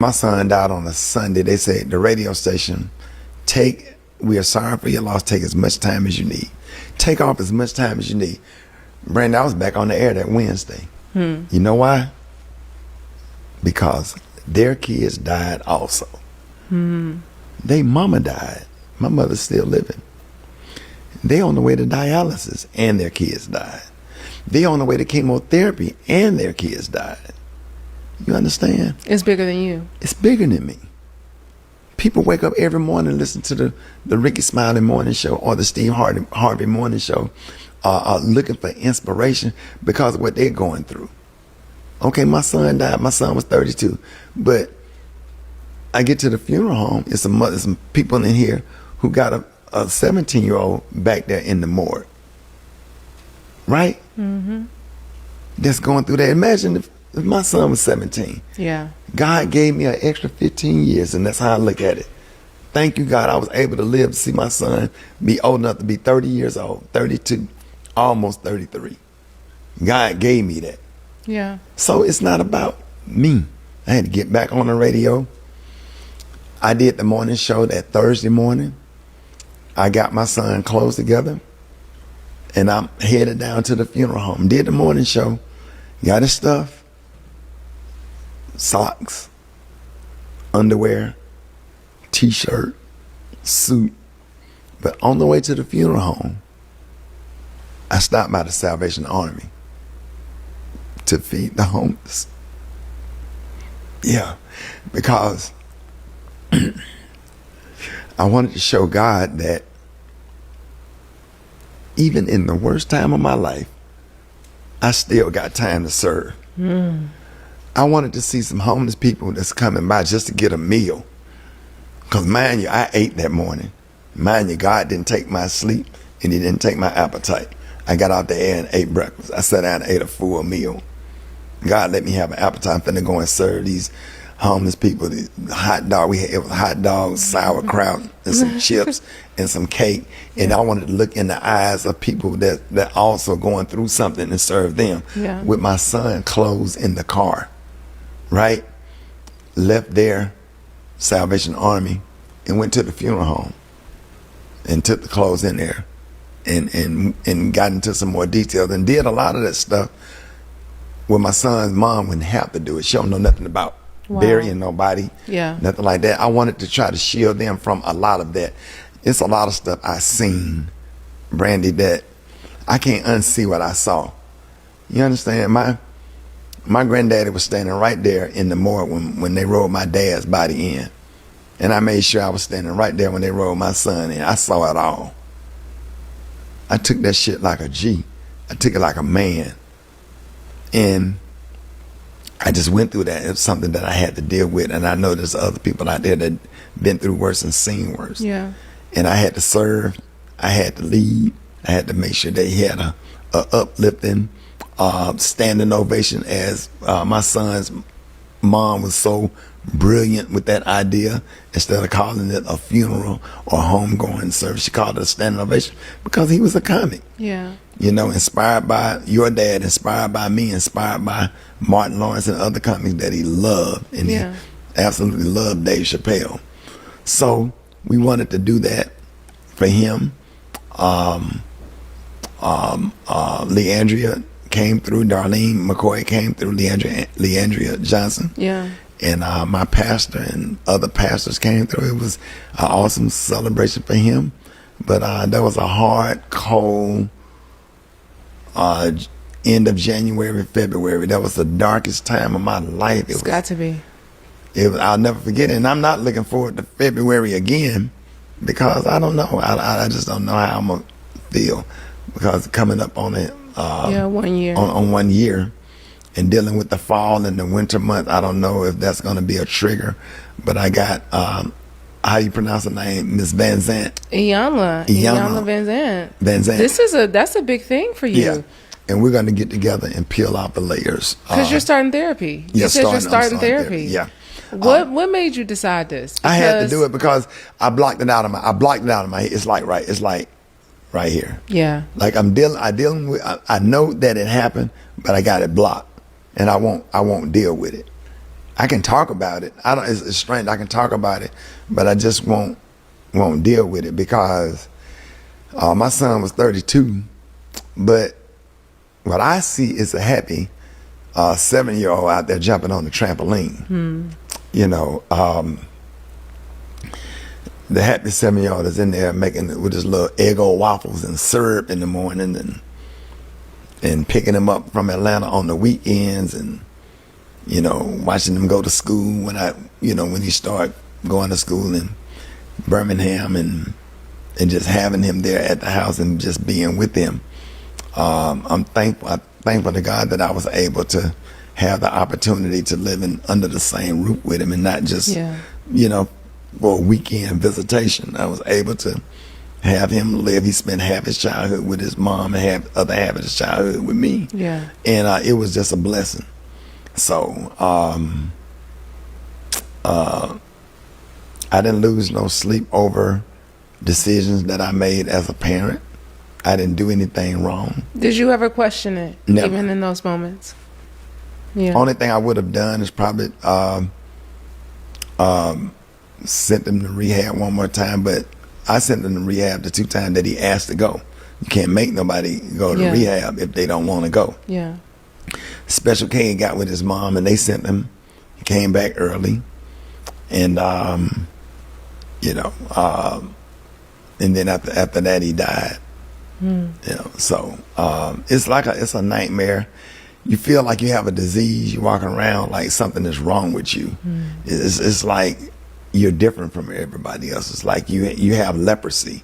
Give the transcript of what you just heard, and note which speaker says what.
Speaker 1: My son died on a Sunday. They said the radio station, we are sorry for your loss. Take as much time as you need. Take off as much time as you need. Brandon, I was back on the air that Wednesday. You know why? Because their kids died also. They mama died. My mother's still living. They on the way to dialysis and their kids died. They on the way to chemotherapy and their kids died. You understand?
Speaker 2: It's bigger than you.
Speaker 1: It's bigger than me. People wake up every morning and listen to the Rickey Smiley morning show or the Steve Harvey morning show, looking for inspiration because of what they're going through. Okay, my son died. My son was 32. But I get to the funeral home. It's some people in here who got a 17-year-old back there in the morgue. Right? That's going through that. Imagine if my son was 17.
Speaker 2: Yeah.
Speaker 1: God gave me an extra 15 years, and that's how I look at it. Thank you, God. I was able to live to see my son be old enough to be 30 years old, 32, almost 33. God gave me that.
Speaker 2: Yeah.
Speaker 1: So it's not about me. I had to get back on the radio. I did the morning show that Thursday morning. I got my son clothes together, and I'm headed down to the funeral home. Did the morning show, got his stuff. Socks, underwear, t-shirt, suit. But on the way to the funeral home, I stopped by the Salvation Army to feed the homeless. Yeah, because I wanted to show God that even in the worst time of my life, I still got time to serve. I wanted to see some homeless people that's coming by just to get a meal. Because mind you, I ate that morning. Mind you, God didn't take my sleep and he didn't take my appetite. I got out there and ate breakfast. I sat down and ate a full meal. God let me have an appetite. I'm finna go and serve these homeless people. These hot dog. It was hot dogs, sauerkraut, and some chips and some cake. And I wanted to look in the eyes of people that also going through something and serve them.
Speaker 2: Yeah. With
Speaker 1: my son clothes in the car. Right? Left there, Salvation Army, and went to the funeral home and took the clothes in there and got into some more details and did a lot of that stuff where my son's mom wouldn't have to do it. She don't know nothing about burying nobody, nothing like that. I wanted to try to shield them from a lot of that. It's a lot of stuff I seen, Brandy, that I can't unsee what I saw. You understand? My granddaddy was standing right there in the morgue when they rolled my dad's body in. And I made sure I was standing right there when they rolled my son in. I saw it all. I took that shit like a G. I took it like a man. And I just went through that. It was something that I had to deal with. And I know there's other people out there that been through worse and seen worse.
Speaker 2: Yeah.
Speaker 1: And I had to serve. I had to lead. I had to make sure they had a uplifting standing ovation as my son's mom was so brilliant with that idea. Instead of calling it a funeral or homegoing service, she called it a standing ovation because he was a comic.
Speaker 2: Yeah.
Speaker 1: You know, inspired by your dad, inspired by me, inspired by Martin Lawrence and other comics that he loved. And he absolutely loved Dave Chappelle. So we wanted to do that for him. Leandria came through, Darlene McCoy came through, Leandria Johnson.
Speaker 2: Yeah.
Speaker 1: And my pastor and other pastors came through. It was an awesome celebration for him. But that was a hard, cold end of January, February. That was the darkest time of my life.
Speaker 2: It's got to be.
Speaker 1: I'll never forget it. And I'm not looking forward to February again because I don't know. I just don't know how I'm going to feel because coming up on it.
Speaker 2: 1 year.
Speaker 1: On 1 year and dealing with the fall and the winter month. I don't know if that's going to be a trigger, but I got, how do you pronounce her name? Miss Van Zant.
Speaker 2: Iyanla Van Zant.
Speaker 1: Van Zant.
Speaker 2: That's a big thing for you.
Speaker 1: Yeah. And we're going to get together and peel out the layers.
Speaker 2: Because you're starting therapy. You said you're starting therapy.
Speaker 1: Yeah.
Speaker 2: What made you decide this?
Speaker 1: I had to do it because I blocked it out of my head. It's like right here.
Speaker 2: Yeah.
Speaker 1: Like I know that it happened, but I got it blocked and I won't deal with it. I can talk about it. I don't. It's strange. I can talk about it, but I just won't deal with it because my son was 32, but what I see is a happy 7-year-old out there jumping on the trampoline. You know, the happy 7-year-old is in there making with his little Eggo waffles and syrup in the morning, and picking them up from Atlanta on the weekends, and you know, watching him go to school when he started going to school in Birmingham, and just having him there at the house and just being with him. I'm thankful to God that I was able to have the opportunity to live under the same roof with him, and not just for a weekend visitation. I was able to have him live. He spent half his childhood with his mom and other half of his childhood with me.
Speaker 2: Yeah.
Speaker 1: And it was just a blessing. So I didn't lose no sleep over decisions that I made as a parent. I didn't do anything wrong.
Speaker 2: Did you ever question it?
Speaker 1: Never.
Speaker 2: Even in those moments? Yeah.
Speaker 1: Only thing I would have done is probably sent him to rehab one more time, but I sent him to rehab the 2 times that he asked to go. You can't make nobody go to rehab if they don't want to go. Yeah. Special K got with his mom, and they sent him. He came back early, and and then after that he died. You know, so it's a nightmare. You feel like you have a disease. You're walking around like something is wrong with you. It's like you're different from everybody else. It's like you have leprosy.